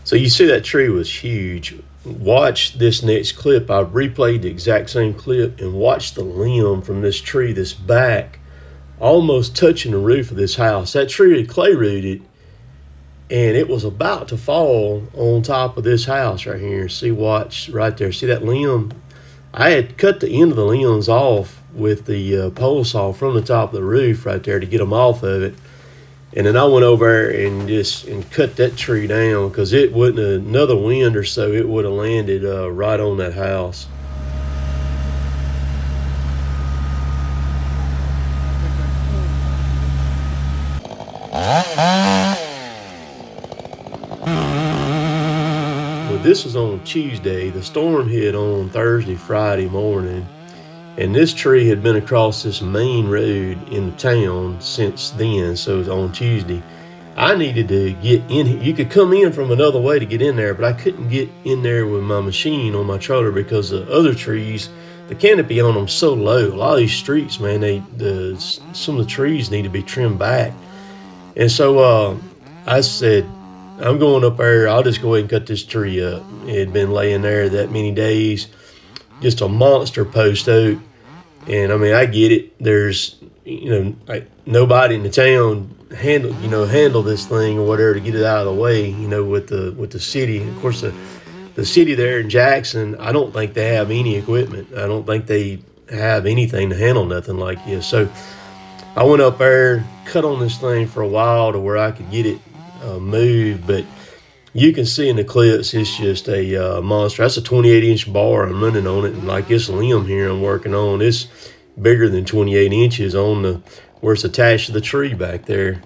So you see that tree was huge. Watch this next clip. I replayed the exact same clip and watch the limb from this tree, this back, almost touching the roof of this house. That tree had clay rooted and it was about to fall on top of this house right here. See, watch right there. See that limb? I had cut the end of the limbs off with the pole saw from the top of the roof right there to get them off of it. And then I went over and cut that tree down because it wouldn't have, another wind or so, it would have landed right on that house. Well, this was on Tuesday. The storm hit on Thursday, Friday morning. And this tree had been across this main road in the town since then, so it was on Tuesday. I needed to get in. You could come in from another way to get in there, but I couldn't get in there with my machine on my trailer because the other trees, the canopy on them so low. A lot of these streets, man, some of the trees need to be trimmed back. And so I said, I'm going up there. I'll just go ahead and cut this tree up. It had been laying there that many days, just a monster post oak. And I mean, I get it. There's, nobody in the town handle this thing or whatever to get it out of the way, with the city. Of course, the city there in Jackson, I don't think they have any equipment. I don't think they have anything to handle nothing like this. So I went up there, cut on this thing for a while to where I could get it moved, but you can see in the clips, it's just a monster. That's a 28-inch bar I'm running on it, and like this limb here I'm working on, it's bigger than 28 inches on where it's attached to the tree back there.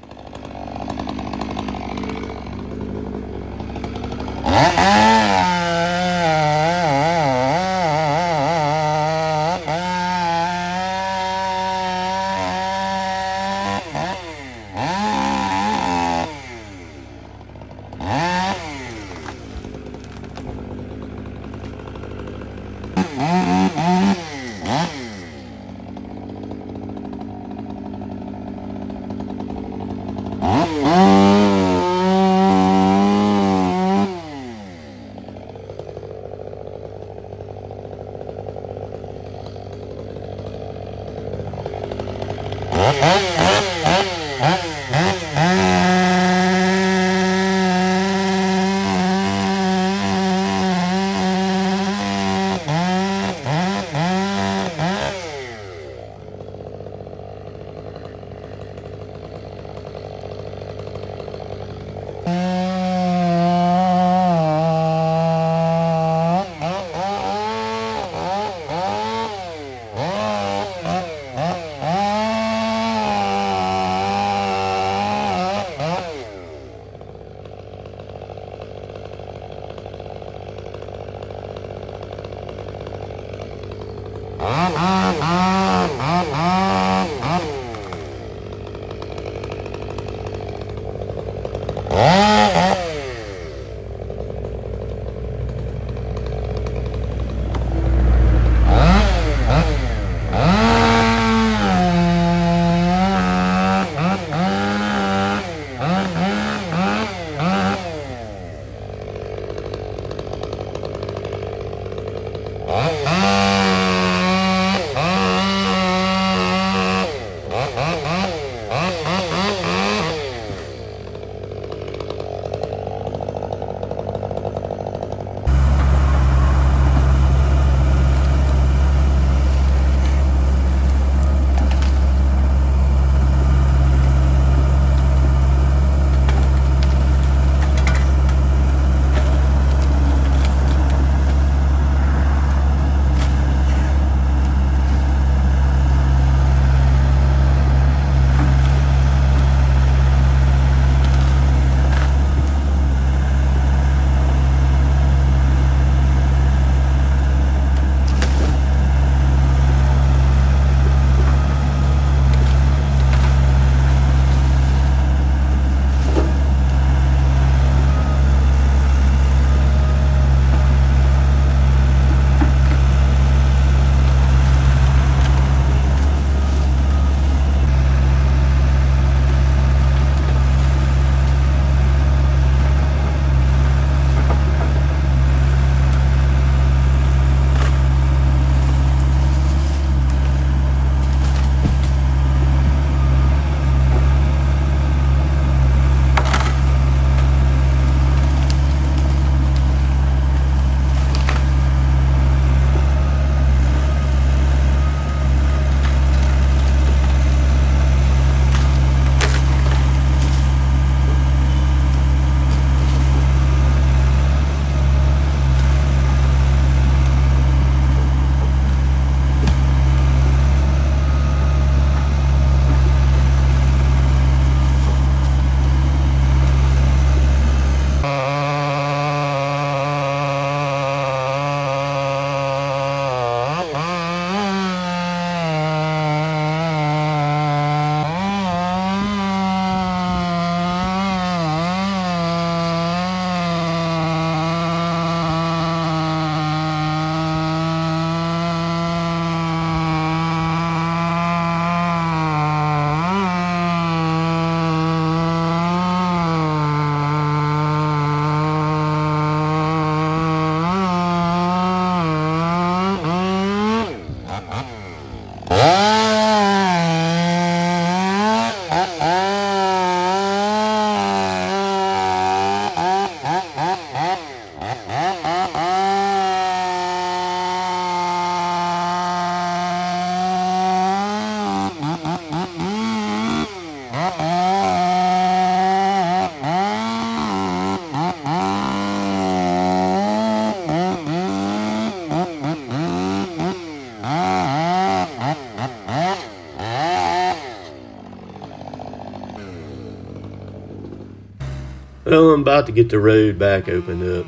Well, I'm about to get the road back opened up.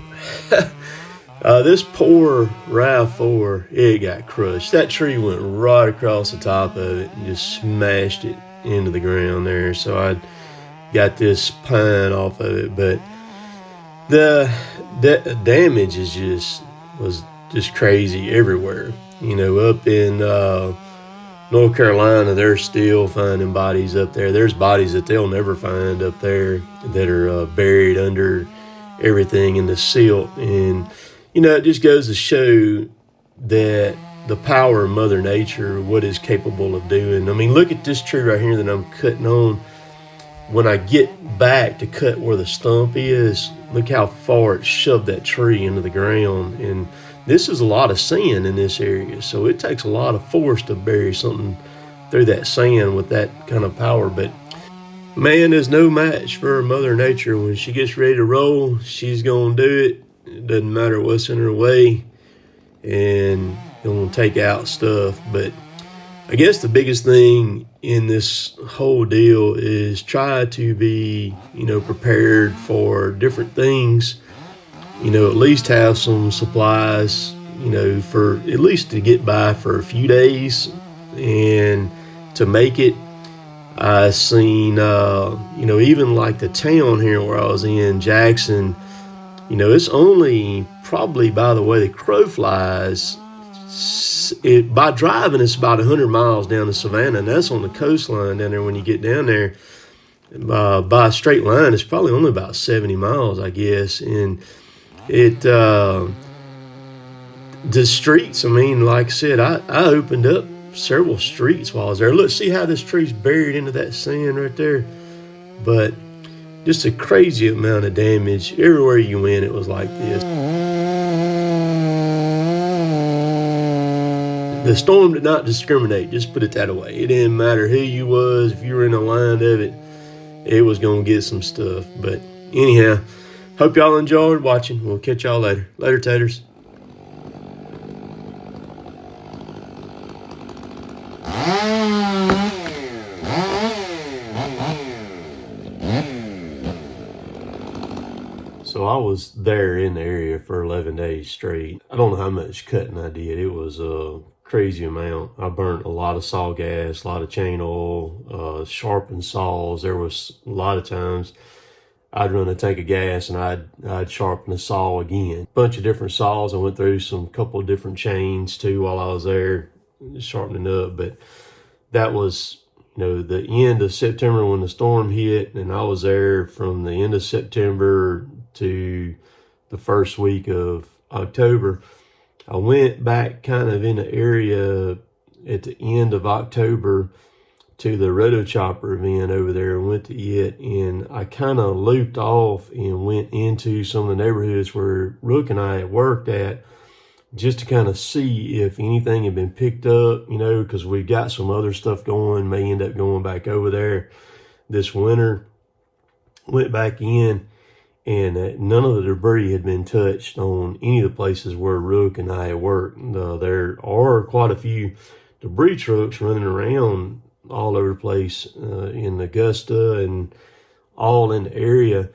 This poor RAV4, it got crushed. That tree went right across the top of it and just smashed it into the ground there. So I got this pine off of it, but the damage was just crazy everywhere. You know, up in North Carolina, they're still finding bodies up there. There's bodies that they'll never find up there that are buried under everything in the silt. And you know, it just goes to show that the power of Mother Nature, what it's capable of doing. I mean, look at this tree right here that I'm cutting on. When I get back to cut where the stump is, look how far it shoved that tree into the ground. And this is a lot of sand in this area, so it takes a lot of force to bury something through that sand with that kind of power. But man is no match for Mother Nature. When she gets ready to roll, she's going to do it. It doesn't matter what's in her way, and gonna take out stuff. But I guess the biggest thing in this whole deal is try to be, you know, prepared for different things. You know, at least have some supplies, you know, for at least to get by for a few days and to make it. I seen, you know, even like the town here where I was in, Jackson, you know, it's only probably, by the way the crow flies, by driving, it's about 100 miles down to Savannah, and that's on the coastline down there when you get down there. By a straight line, it's probably only about 70 miles, I guess. And the streets, I mean, like I said, I opened up several streets while I was there. Look, see how this tree's buried into that sand right there? But just a crazy amount of damage. Everywhere you went, it was like this. The storm did not discriminate, just put it that way. It didn't matter who you was. If you were in the line of it, it was going to get some stuff. But anyhow, hope y'all enjoyed watching. We'll catch y'all later. Later, taters. So I was there in the area for 11 days straight. I don't know how much cutting I did. It was a crazy amount. I burnt a lot of saw gas, a lot of chain oil, sharpened saws. There was a lot of times I'd run a tank of gas and I'd sharpen the saw again. Bunch of different saws. I went through couple of different chains too while I was there sharpening up. But that was, you know, the end of September when the storm hit, and I was there from the end of September to the first week of October. I went back kind of in the area at the end of October to the roto chopper event over there and went to it, and I kind of looped off and went into some of the neighborhoods where Rook and I had worked at just to kind of see if anything had been picked up, you know, because we got some other stuff going, may end up going back over there this winter. Went back in, and none of the debris had been touched on any of the places where Rook and I had worked. There are quite a few debris trucks running around all over the place in Augusta and all in the area,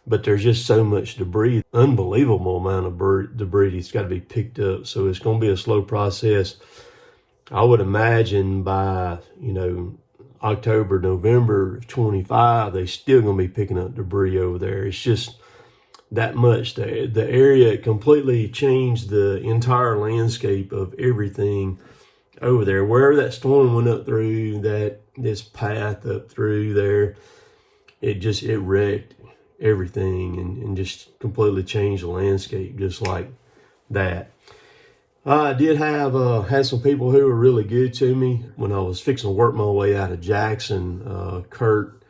but there's just so much debris, unbelievable amount of debris that's got to be picked up. So it's going to be a slow process. I would imagine by, you know, October, November of 25, they still going to be picking up debris over there. It's just that much. The area completely changed the entire landscape of everything over there. Wherever that storm went up through, this path up through there, it wrecked everything and just completely changed the landscape just like that. I did have had some people who were really good to me when I was fixing to work my way out of Jackson. Kurt,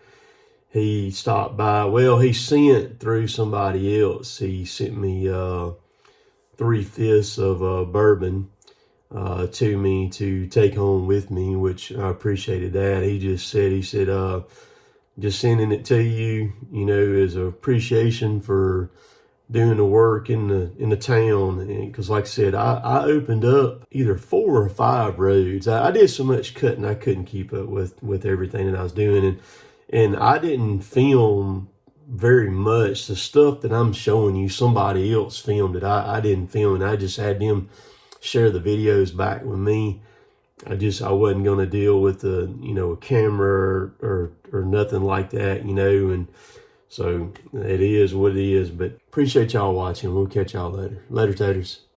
he stopped by. Well, he sent through somebody else. He sent me 3/5 of bourbon to me to take home with me, which I appreciated that. He said, just sending it to you, you know, as an appreciation for doing the work in the town. Because like I said, I opened up either 4 or 5 roads. I did so much cutting I couldn't keep up with everything that I was doing, and I didn't film very much. The stuff that I'm showing you, somebody else filmed it. I didn't film it. I just had them share the videos back with me. I wasn't going to deal with a camera or nothing like that, and so it is what it is. But appreciate y'all watching. We'll catch y'all later. Later, taters.